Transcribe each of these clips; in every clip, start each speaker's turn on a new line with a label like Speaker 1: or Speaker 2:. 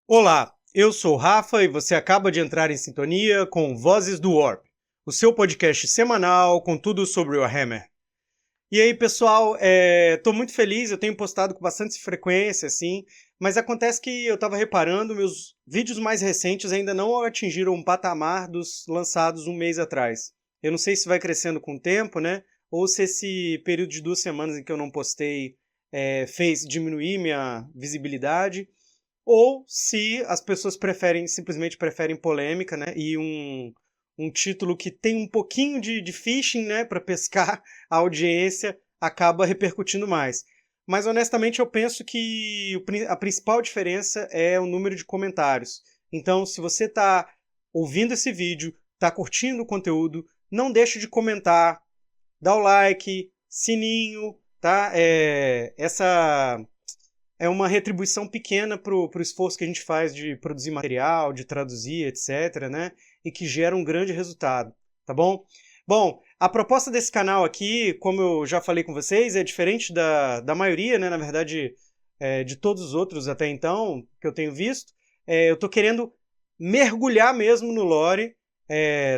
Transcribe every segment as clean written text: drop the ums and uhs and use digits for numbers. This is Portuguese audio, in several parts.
Speaker 1: Olá, eu sou o Rafa e você acaba de entrar em sintonia com Vozes do Warp, o seu podcast semanal com tudo sobre Warhammer. E aí, pessoal, tô muito feliz, eu tenho postado com bastante frequência, assim, mas acontece que eu estava reparando, meus vídeos mais recentes ainda não atingiram um patamar dos lançados um mês atrás. Eu não sei se vai crescendo com o tempo, né? Ou se esse período de 2 semanas em que eu não postei fez diminuir minha visibilidade, ou se as pessoas simplesmente preferem polêmica, né? E um título que tem um pouquinho de phishing, né? Para pescar a audiência, acaba repercutindo mais. Mas honestamente eu penso que a principal diferença é o número de comentários. Então, se você está ouvindo esse vídeo, está curtindo o conteúdo, não deixe de comentar, dá o like, sininho, tá? Essa é uma retribuição pequena pro esforço que a gente faz de produzir material, de traduzir, etc., né? E que gera um grande resultado, tá bom? Bom, a proposta desse canal aqui, como eu já falei com vocês, é diferente da maioria, né? Na verdade, de todos os outros até então que eu tenho visto. Eu tô querendo mergulhar mesmo no lore,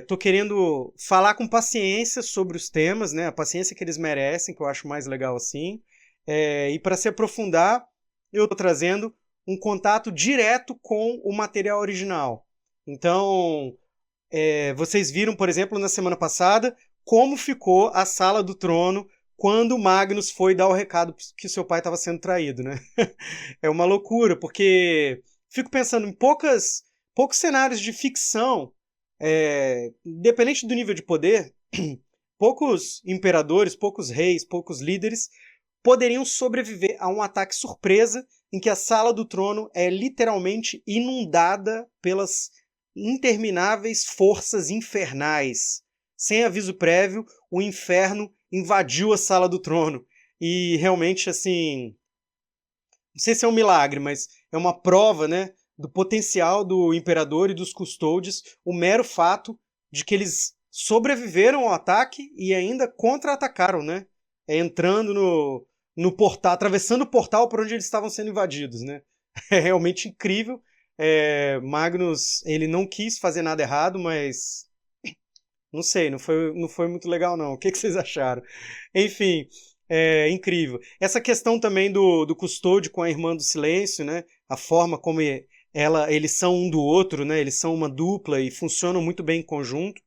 Speaker 1: tô querendo falar com paciência sobre os temas, né? A paciência que eles merecem, que eu acho mais legal assim. E para se aprofundar, eu estou trazendo um contato direto com o material original. Então, vocês viram, por exemplo, na semana passada, como ficou a Sala do Trono quando Magnus foi dar o recado que seu pai estava sendo traído, né? É uma loucura, porque fico pensando em poucos cenários de ficção, independente do nível de poder, poucos imperadores, poucos reis, poucos líderes poderiam sobreviver a um ataque surpresa em que a Sala do Trono é literalmente inundada pelas intermináveis forças infernais. Sem aviso prévio, o inferno invadiu a Sala do Trono. E realmente, assim, não sei se é um milagre, mas é uma prova, né, do potencial do Imperador e dos Custódios, o mero fato de que eles sobreviveram ao ataque e ainda contra-atacaram, né? Entrando no portal, atravessando o portal por onde eles estavam sendo invadidos, né? É realmente incrível. Magnus, ele não quis fazer nada errado, mas não sei, não foi muito legal não. O que vocês acharam? Enfim, é incrível. Essa questão também do Custódio com a Irmã do Silêncio, né? A forma como eles são um do outro, né? Eles são uma dupla e funcionam muito bem em conjunto.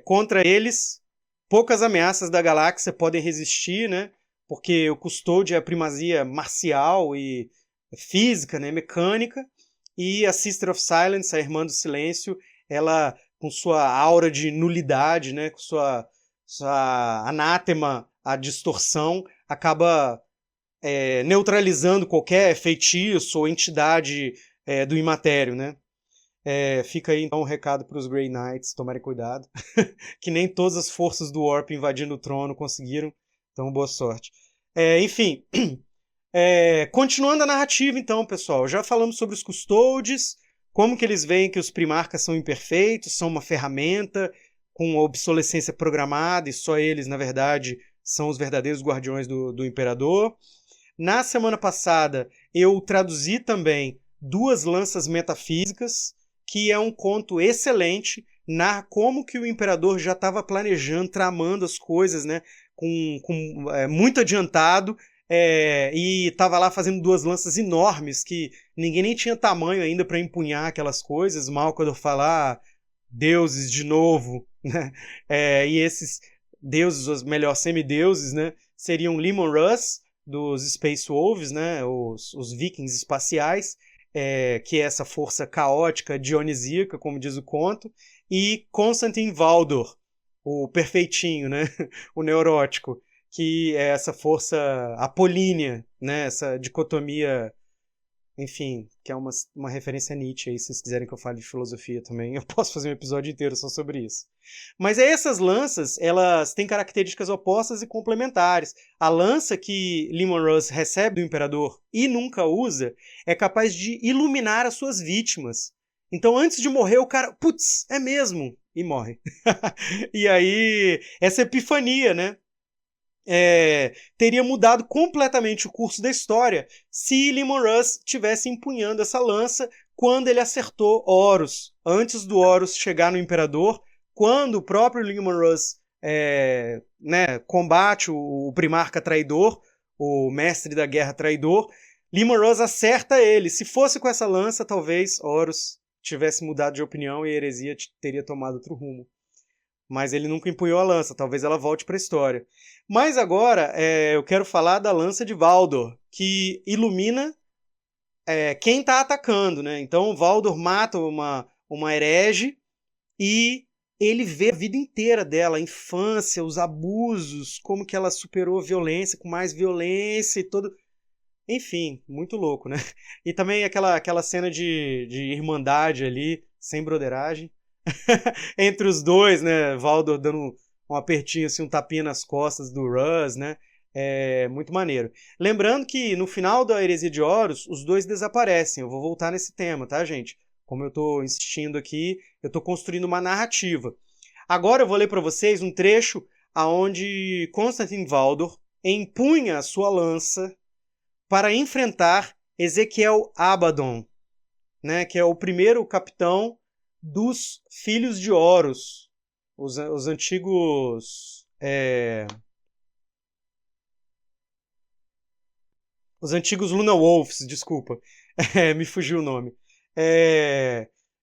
Speaker 1: Contra eles, poucas ameaças da galáxia podem resistir, né? Porque o Custódio é a primazia marcial e física, né? Mecânica. E a Sister of Silence, a Irmã do Silêncio, ela com sua aura de nulidade, né, com sua anátema à distorção, acaba neutralizando qualquer feitiço ou entidade do imatério, né? Fica aí então um recado para os Grey Knights tomarem cuidado, que nem todas as forças do Warp invadindo o trono conseguiram, então boa sorte. Enfim, continuando a narrativa então, pessoal, já falamos sobre os Custodes, como que eles veem que os primarcas são imperfeitos, são uma ferramenta com obsolescência programada e só eles, na verdade, são os verdadeiros guardiões do Imperador. Na semana passada, eu traduzi também Duas Lanças Metafísicas, que é um conto excelente, narra como que o Imperador já estava planejando, tramando as coisas, né, muito adiantado, e estava lá fazendo duas lanças enormes que ninguém nem tinha tamanho ainda para empunhar aquelas coisas. Malcador falar deuses de novo, né? E esses deuses, ou melhor, semideuses, né, seriam Leman Russ, dos Space Wolves, né, os vikings espaciais, que é essa força caótica, dionisíaca, como diz o conto, e Constantin Valdor, o perfeitinho, né, o neurótico, que é essa força apolínea, né, essa dicotomia, enfim, que é uma referência a Nietzsche, aí, se vocês quiserem que eu fale de filosofia também, eu posso fazer um episódio inteiro só sobre isso. Mas essas lanças, elas têm características opostas e complementares. A lança que Leman Russ recebe do Imperador e nunca usa, é capaz de iluminar as suas vítimas. Então, antes de morrer, o cara, putz, é mesmo, e morre. E aí, essa epifania, né? teria mudado completamente o curso da história se Leman Russ tivesse empunhando essa lança quando ele acertou Horus, antes do Horus chegar no Imperador, quando o próprio Leman Russ combate o Primarca traidor, o mestre da guerra traidor. Leman Russ acerta ele. Se fosse com essa lança, talvez Horus tivesse mudado de opinião e a heresia teria tomado outro rumo. Mas ele nunca empunhou a lança, talvez ela volte para a história. Mas agora eu quero falar da lança de Valdor, que ilumina quem está atacando, né? Então Valdor mata uma herege e ele vê a vida inteira dela, a infância, os abusos, como que ela superou a violência, com mais violência e todo... Enfim, muito louco, né? E também aquela cena de irmandade ali, sem broderagem, entre os dois, né? Valdor dando um apertinho, assim, um tapinha nas costas do Russ, né? Muito maneiro. Lembrando que no final da Heresia de Horus, os dois desaparecem. Eu vou voltar nesse tema, tá, gente? Como eu estou insistindo aqui, eu estou construindo uma narrativa. Agora eu vou ler para vocês um trecho onde Constantin Valdor empunha a sua lança para enfrentar Ezequiel Abaddon, né, que é o primeiro capitão dos Filhos de Horus, os antigos... Os antigos Luna Wolves, desculpa. Me fugiu o nome.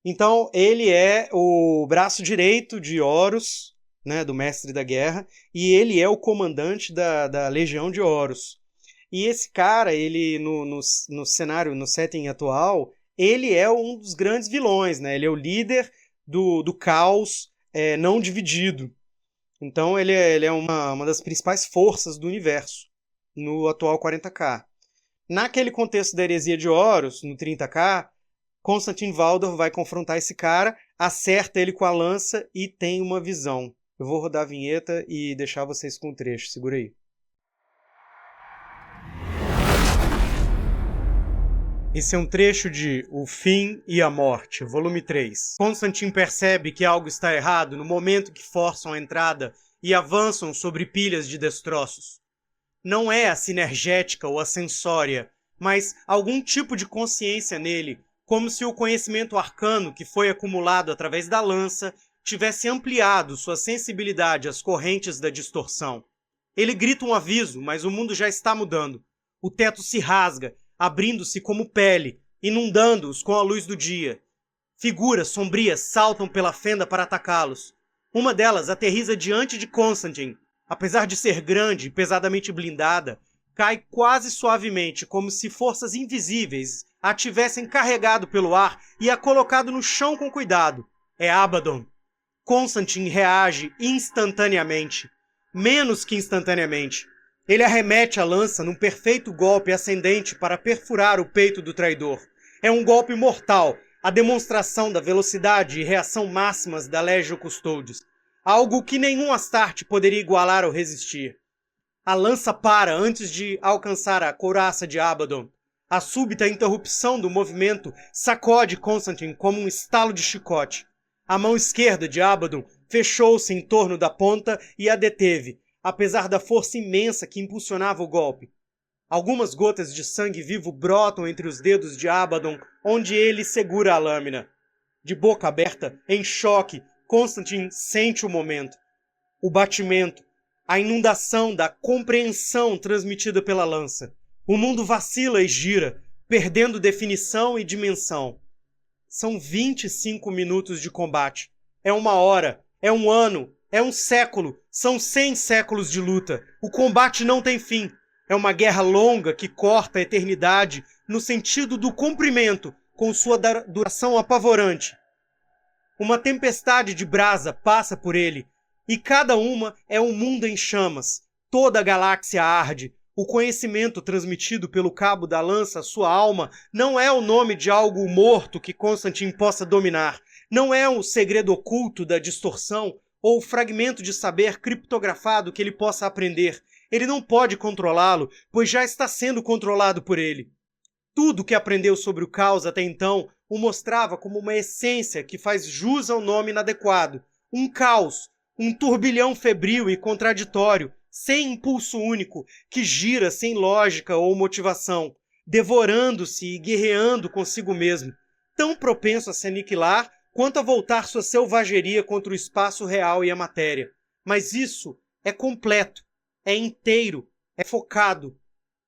Speaker 1: Então, ele é o braço direito de Horus, né, do mestre da guerra, e ele é o comandante da Legião de Horus. E esse cara, ele no cenário, no setting atual, ele é um dos grandes vilões, né? Ele é o líder do caos não dividido. Então, ele é uma das principais forças do universo no atual 40K. Naquele contexto da heresia de Horus, no 30K, Constantin Valdor vai confrontar esse cara, acerta ele com a lança e tem uma visão. Eu vou rodar a vinheta e deixar vocês com o trecho. Segura aí. Esse é um trecho de O Fim e a Morte, volume 3. Constantin percebe que algo está errado no momento que forçam a entrada e avançam sobre pilhas de destroços. Não é a sinergética ou a sensória, mas algum tipo de consciência nele, como se o conhecimento arcano que foi acumulado através da lança tivesse ampliado sua sensibilidade às correntes da distorção. Ele grita um aviso, mas o mundo já está mudando. O teto se rasga, abrindo-se como pele, inundando-os com a luz do dia. Figuras sombrias saltam pela fenda para atacá-los. Uma delas aterriza diante de Constantin. Apesar de ser grande e pesadamente blindada, cai quase suavemente, como se forças invisíveis a tivessem carregado pelo ar e a colocado no chão com cuidado. É Abaddon. Constantin reage instantaneamente. Menos que instantaneamente. Ele arremete a lança num perfeito golpe ascendente para perfurar o peito do traidor. É um golpe mortal, a demonstração da velocidade e reação máximas da Legio Custodes. Algo que nenhum Astarte poderia igualar ou resistir. A lança para antes de alcançar a couraça de Abaddon. A súbita interrupção do movimento sacode Constantin como um estalo de chicote. A mão esquerda de Abaddon fechou-se em torno da ponta e a deteve, apesar da força imensa que impulsionava o golpe. Algumas gotas de sangue vivo brotam entre os dedos de Abaddon, onde ele segura a lâmina. De boca aberta, em choque, Constantin sente o momento. O batimento, a inundação da compreensão transmitida pela lança. O mundo vacila e gira, perdendo definição e dimensão. São 25 minutos de combate. É 1 hora, é 1 ano, é 1 século, são 100 séculos de luta. O combate não tem fim. É uma guerra longa que corta a eternidade no sentido do comprimento, com sua duração apavorante. Uma tempestade de brasa passa por ele, e cada uma é um mundo em chamas. Toda a galáxia arde. O conhecimento transmitido pelo cabo da lança à sua alma não é o nome de algo morto que Constantin possa dominar. Não é um segredo oculto da distorção ou fragmento de saber criptografado que ele possa aprender. Ele não pode controlá-lo, pois já está sendo controlado por ele. Tudo que aprendeu sobre o caos até então o mostrava como uma essência que faz jus ao nome inadequado. Um caos, um turbilhão febril e contraditório, sem impulso único, que gira sem lógica ou motivação, devorando-se e guerreando consigo mesmo, tão propenso a se aniquilar quanto a voltar sua selvageria contra o espaço real e a matéria. Mas isso é completo, é inteiro, é focado,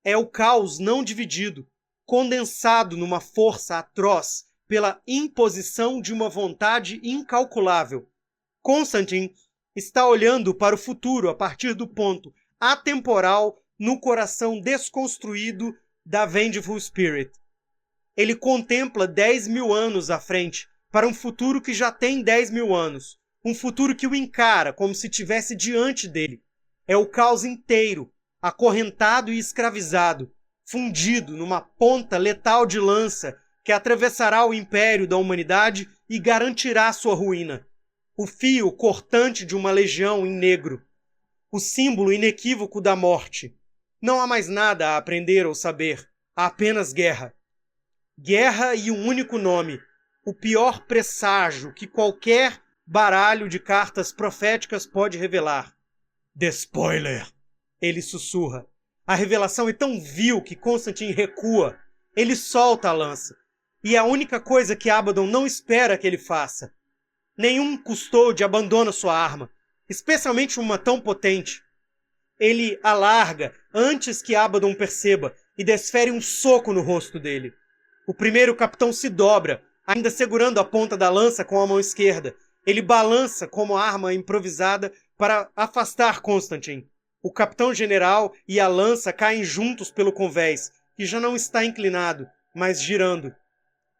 Speaker 1: é o caos não dividido, condensado numa força atroz pela imposição de uma vontade incalculável. Constantine está olhando para o futuro a partir do ponto atemporal no coração desconstruído da Vengeful Spirit. Ele contempla 10.000 anos à frente para um futuro que já tem 10.000 anos. Um futuro que o encara como se estivesse diante dele. É o caos inteiro, acorrentado e escravizado, fundido numa ponta letal de lança que atravessará o império da humanidade e garantirá sua ruína. O fio cortante de uma legião em negro. O símbolo inequívoco da morte. Não há mais nada a aprender ou saber. Há apenas guerra. Guerra e um único nome. O pior presságio que qualquer baralho de cartas proféticas pode revelar. The Spoiler! Ele sussurra. A revelação é tão vil que Constantine recua. Ele solta a lança. E é a única coisa que Abaddon não espera que ele faça. Nenhum custódio abandona sua arma, especialmente uma tão potente. Ele a larga antes que Abaddon perceba e desfere um soco no rosto dele. O primeiro capitão se dobra, ainda segurando a ponta da lança com a mão esquerda. Ele balança como arma improvisada para afastar Constantine. O capitão-general e a lança caem juntos pelo convés, que já não está inclinado, mas girando.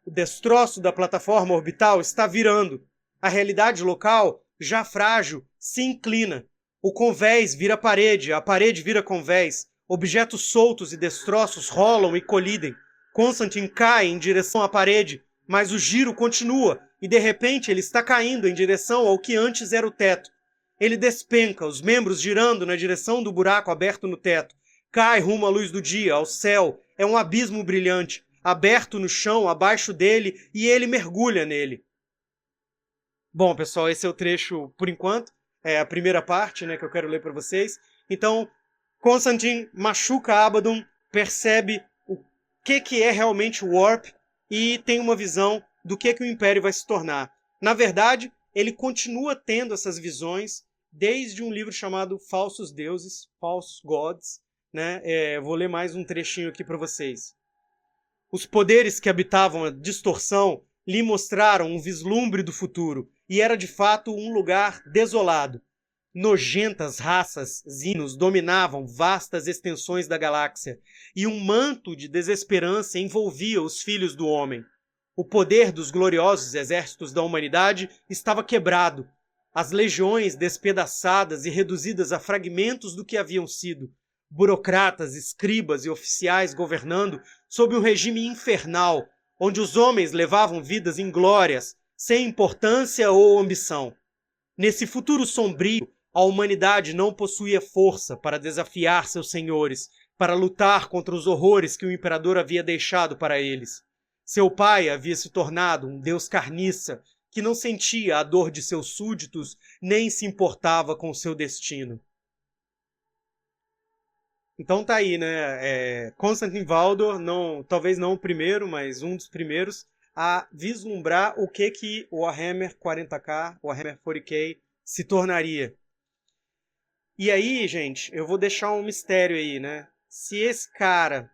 Speaker 1: O destroço da plataforma orbital está virando. A realidade local, já frágil, se inclina. O convés vira parede, a parede vira convés. Objetos soltos e destroços rolam e colidem. Constantine cai em direção à parede, mas o giro continua e de repente ele está caindo em direção ao que antes era o teto. Ele despenca, os membros girando na direção do buraco aberto no teto. Cai rumo à luz do dia, ao céu. É um abismo brilhante, aberto no chão abaixo dele, e ele mergulha nele. Bom, pessoal, esse é o trecho por enquanto. É a primeira parte, né, que eu quero ler para vocês. Então, Constantine machuca Abaddon, percebe o que é realmente o Warp e tem uma visão do que o Império vai se tornar. Na verdade, ele continua tendo essas visões desde um livro chamado Falsos Deuses, False Gods. Né? Vou ler mais um trechinho aqui para vocês. Os poderes que habitavam a distorção lhe mostraram um vislumbre do futuro, e era de fato um lugar desolado. Nojentas raças zinos dominavam vastas extensões da galáxia, e um manto de desesperança envolvia os filhos do homem. O poder dos gloriosos exércitos da humanidade estava quebrado, as legiões despedaçadas e reduzidas a fragmentos do que haviam sido, burocratas, escribas e oficiais governando sob um regime infernal, onde os homens levavam vidas inglórias, sem importância ou ambição. Nesse futuro sombrio, a humanidade não possuía força para desafiar seus senhores, para lutar contra os horrores que o imperador havia deixado para eles. Seu pai havia se tornado um deus carniça, que não sentia a dor de seus súditos, nem se importava com seu destino. Então tá aí, né? Constantine Valdor, talvez não o primeiro, mas um dos primeiros a vislumbrar o que o Warhammer 40k, o Warhammer 40k se tornaria. E aí, gente, eu vou deixar um mistério aí, né? Se esse cara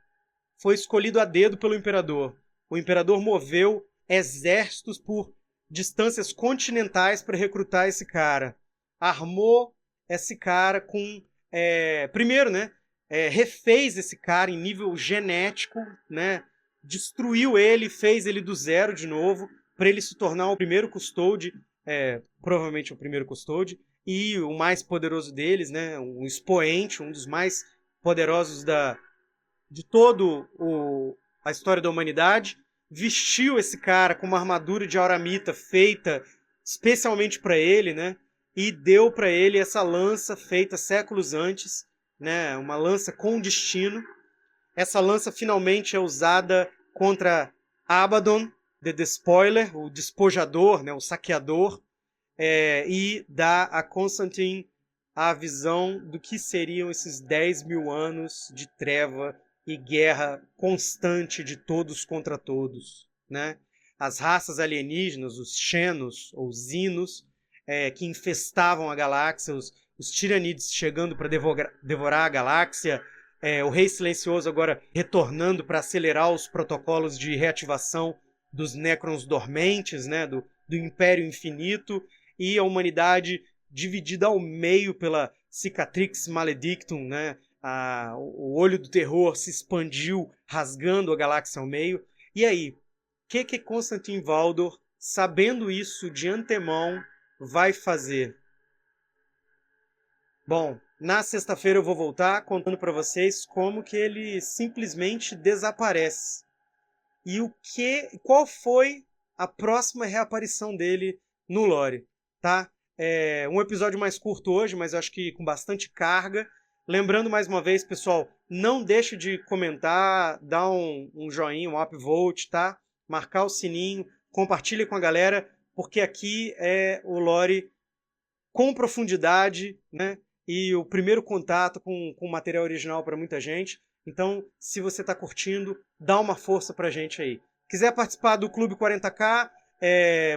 Speaker 1: foi escolhido a dedo pelo Imperador, o Imperador moveu exércitos por distâncias continentais para recrutar esse cara, armou esse cara com... primeiro, né? Refez esse cara em nível genético, né? Destruiu ele, fez ele do zero de novo, para ele se tornar o primeiro custódio, provavelmente o primeiro custódio, e o mais poderoso deles, né? Um expoente, um dos mais poderosos de toda a história da humanidade. Vestiu esse cara com uma armadura de auramita feita especialmente para ele, né? E deu para ele essa lança feita séculos antes, né? Uma lança com destino. Essa lança finalmente é usada contra Abaddon, The Despoiler, o despojador, né? O saqueador, e dá a Constantine a visão do que seriam esses 10 mil anos de treva e guerra constante de todos contra todos, né? As raças alienígenas, os Xenos ou Xenos, que infestavam a galáxia, os Tiranides chegando para devorar a galáxia, o Rei Silencioso agora retornando para acelerar os protocolos de reativação dos Necrons dormentes, né, do Império Infinito, e a humanidade dividida ao meio pela Cicatrix Maledictum, né? O olho do terror se expandiu, rasgando a galáxia ao meio. E aí, o que Constantin Valdor, sabendo isso de antemão, vai fazer? Bom, na sexta-feira eu vou voltar contando para vocês como que ele simplesmente desaparece. E qual foi a próxima reaparição dele no lore, tá? Um episódio mais curto hoje, mas eu acho que com bastante carga. Lembrando mais uma vez, pessoal, não deixe de comentar, dar um joinha, um upvote, tá? Marcar o sininho, compartilhe com a galera, porque aqui é o lore com profundidade, né? E o primeiro contato com o material original para muita gente. Então, se você está curtindo, dá uma força pra gente aí. Quiser participar do Clube 40K,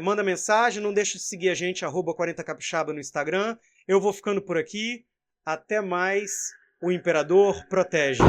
Speaker 1: manda mensagem, não deixe de seguir a gente, @40capixaba no Instagram. Eu vou ficando por aqui. Até mais. O Imperador protege.